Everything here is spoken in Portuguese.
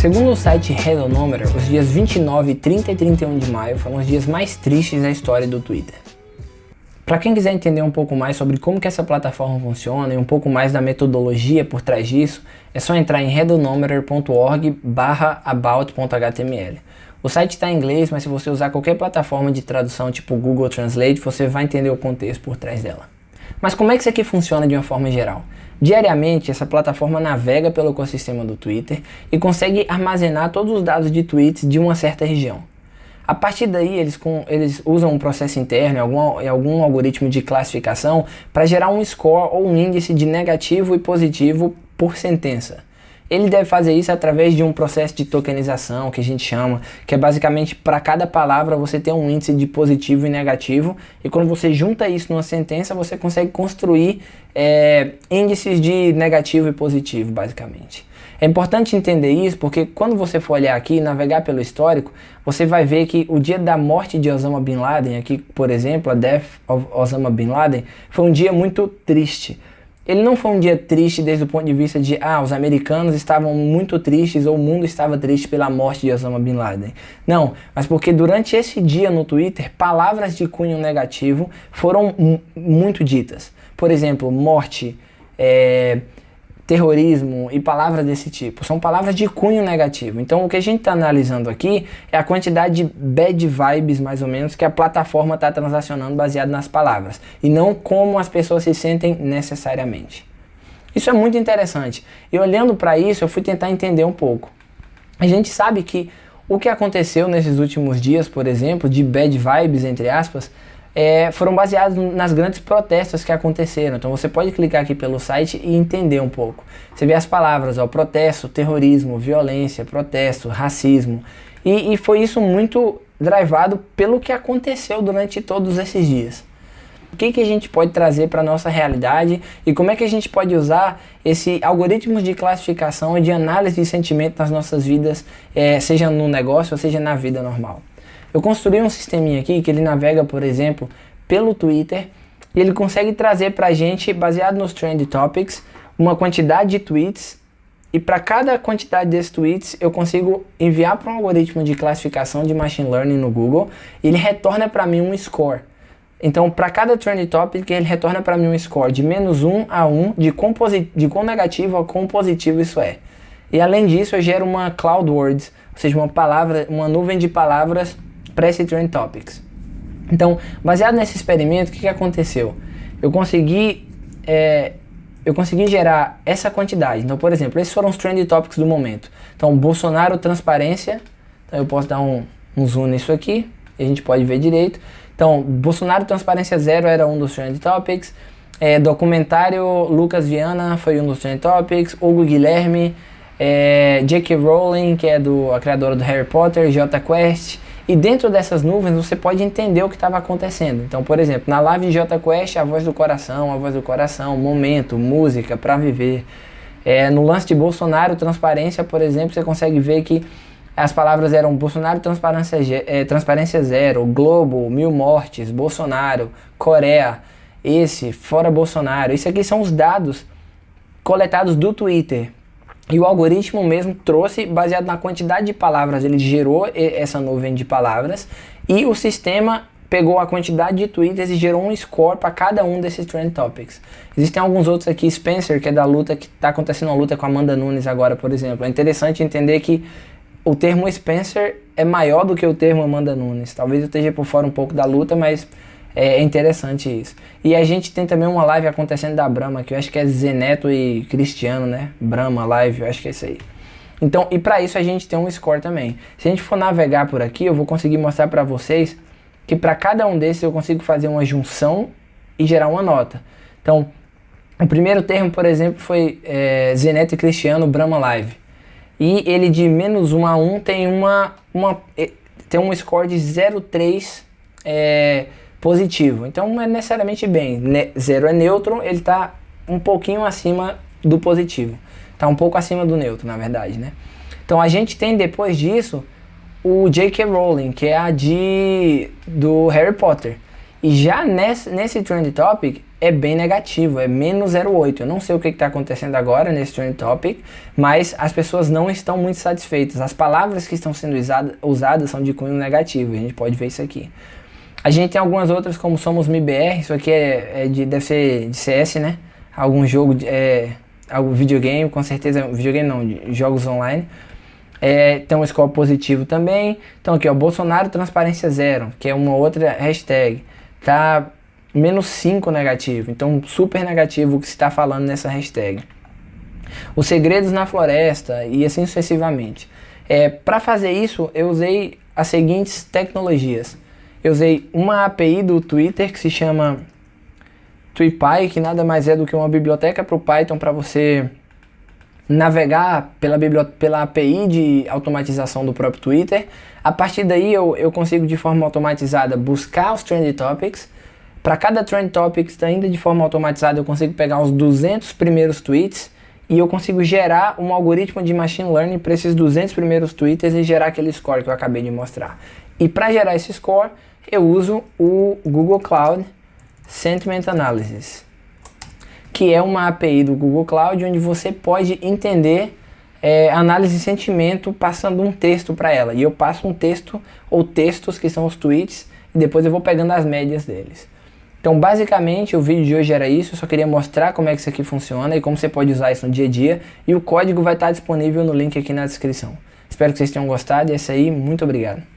Segundo o site Hellonometer, os dias 29, 30 e 31 de maio foram os dias mais tristes da história do Twitter. Para quem quiser entender um pouco mais sobre como que essa plataforma funciona e um pouco mais da metodologia por trás disso, é só entrar em hellonometer.org/about.html. O site está em inglês, mas se você usar qualquer plataforma de tradução tipo Google Translate, você vai entender o contexto por trás dela. Mas como é que isso aqui funciona de uma forma geral? Diariamente, essa plataforma navega pelo ecossistema do Twitter e consegue armazenar todos os dados de tweets de uma certa região. A partir daí, eles usam um processo interno e algum algoritmo de classificação para gerar um score ou um índice de negativo e positivo por sentença. Ele deve fazer isso através de um processo de tokenização, que a gente chama, que é basicamente para cada palavra você ter um índice de positivo e negativo, e quando você junta isso numa sentença, você consegue construir índices de negativo e positivo, basicamente. É importante entender isso porque quando você for olhar aqui e navegar pelo histórico, você vai ver que o dia da morte de Osama Bin Laden, aqui por exemplo, a Death of Osama Bin Laden, foi um dia muito triste. Ele não foi um dia triste desde o ponto de vista de os americanos estavam muito tristes ou o mundo estava triste pela morte de Osama Bin Laden. Não, mas porque durante esse dia no Twitter, palavras de cunho negativo foram muito ditas. Por exemplo, morte, terrorismo e palavras desse tipo. São palavras de cunho negativo. Então o que a gente está analisando aqui é a quantidade de bad vibes, mais ou menos, que a plataforma está transacionando baseado nas palavras. E não como as pessoas se sentem necessariamente. Isso é muito interessante. E olhando para isso, eu fui tentar entender um pouco. A gente sabe que o que aconteceu nesses últimos dias, por exemplo, de bad vibes, entre aspas, foram baseados nas grandes protestos que aconteceram. Então você pode clicar aqui pelo site e entender um pouco. Você vê as palavras, protesto, terrorismo, violência, protesto, racismo. E foi isso muito drivado pelo que aconteceu durante todos esses dias. O que a gente pode trazer para a nossa realidade e como é que a gente pode usar esse algoritmo de classificação e de análise de sentimento nas nossas vidas, seja no negócio ou seja na vida normal. Eu construí um sisteminha aqui que ele navega, por exemplo, pelo Twitter e ele consegue trazer pra gente, baseado nos Trend Topics, uma quantidade de tweets e para cada quantidade desses tweets eu consigo enviar para um algoritmo de classificação de Machine Learning no Google e ele retorna para mim um score. Então, para cada Trend Topic, ele retorna para mim um score de -1 a 1, de quão negativo a quão positivo isso é. E além disso, eu gero uma Cloud Words, ou seja, uma nuvem de palavras para esse Trend Topics. Então, baseado nesse experimento, o que aconteceu? Eu consegui gerar essa quantidade. Então, por exemplo, esses foram os Trend Topics do momento. Então, Bolsonaro, transparência. Então, eu posso dar um zoom nisso aqui e a gente pode ver direito. Então, Bolsonaro, transparência zero era um dos Trend Topics. Documentário Lucas Viana foi um dos Trend Topics. Hugo Guilherme, J.K. Rowling, que é a criadora do Harry Potter, J Quest. E dentro dessas nuvens você pode entender o que estava acontecendo. Então, por exemplo, na live de J Quest, a voz do coração, momento, música, pra viver. No lance de Bolsonaro, transparência, por exemplo, você consegue ver que as palavras eram Bolsonaro, transparência zero, Globo, 1000 mortes, Bolsonaro, Coreia, fora Bolsonaro. Isso aqui são os dados coletados do Twitter. E o algoritmo mesmo trouxe, baseado na quantidade de palavras, ele gerou essa nuvem de palavras e o sistema pegou a quantidade de tweets e gerou um score para cada um desses Trend Topics. Existem alguns outros aqui, Spencer, que é da luta, que está acontecendo uma luta com a Amanda Nunes agora, por exemplo. É interessante entender que o termo Spencer é maior do que o termo Amanda Nunes. Talvez eu esteja por fora um pouco da luta, mas é interessante isso. E a gente tem também uma live acontecendo da Brahma, que eu acho que é Zeneto e Cristiano, né? Brahma Live, eu acho que é isso aí. Então, e para isso a gente tem um score também. Se a gente for navegar por aqui, eu vou conseguir mostrar para vocês que para cada um desses eu consigo fazer uma junção e gerar uma nota. Então, o primeiro termo, por exemplo, foi Zeneto e Cristiano Brahma Live. E ele de -1 a 1 tem um score de 0,3 positivo. Então não é necessariamente bem. 0 é neutro, ele está um pouquinho acima do positivo. Está um pouco acima do neutro, na verdade, né? Então a gente tem depois disso o J.K. Rowling, que é do Harry Potter. E já nesse Trend Topic, é bem negativo, é menos 0,8. Eu não sei o que está acontecendo agora nesse Trend Topic, mas as pessoas não estão muito satisfeitas. As palavras que estão sendo usadas são de cunho negativo, a gente pode ver isso aqui. A gente tem algumas outras como Somos MIBR, isso aqui deve ser de CS, né? Algum jogo, algum videogame, com certeza, videogame não, de jogos online. Tem um score positivo também. Então aqui, ó, Bolsonaro transparência zero, que é uma outra hashtag. Tá menos 5 negativo, então super negativo o que se está falando nessa hashtag. Os segredos na floresta e assim sucessivamente. Para fazer isso, eu usei as seguintes tecnologias. Eu usei uma API do Twitter que se chama TweetPy, que nada mais é do que uma biblioteca para o Python para você navegar pela API de automatização do próprio Twitter. A partir daí eu consigo de forma automatizada buscar os Trend Topics. Para cada Trend Topics, ainda de forma automatizada, eu consigo pegar os 200 primeiros tweets e eu consigo gerar um algoritmo de Machine Learning para esses 200 primeiros tweets e gerar aquele score que eu acabei de mostrar. E para gerar esse score, eu uso o Google Cloud Sentiment Analysis, que é uma API do Google Cloud onde você pode entender análise de sentimento passando um texto para ela. E eu passo um texto ou textos que são os tweets e depois eu vou pegando as médias deles. Então basicamente o vídeo de hoje era isso, eu só queria mostrar como é que isso aqui funciona e como você pode usar isso no dia a dia. E o código vai estar disponível no link aqui na descrição. Espero que vocês tenham gostado e é isso aí, muito obrigado.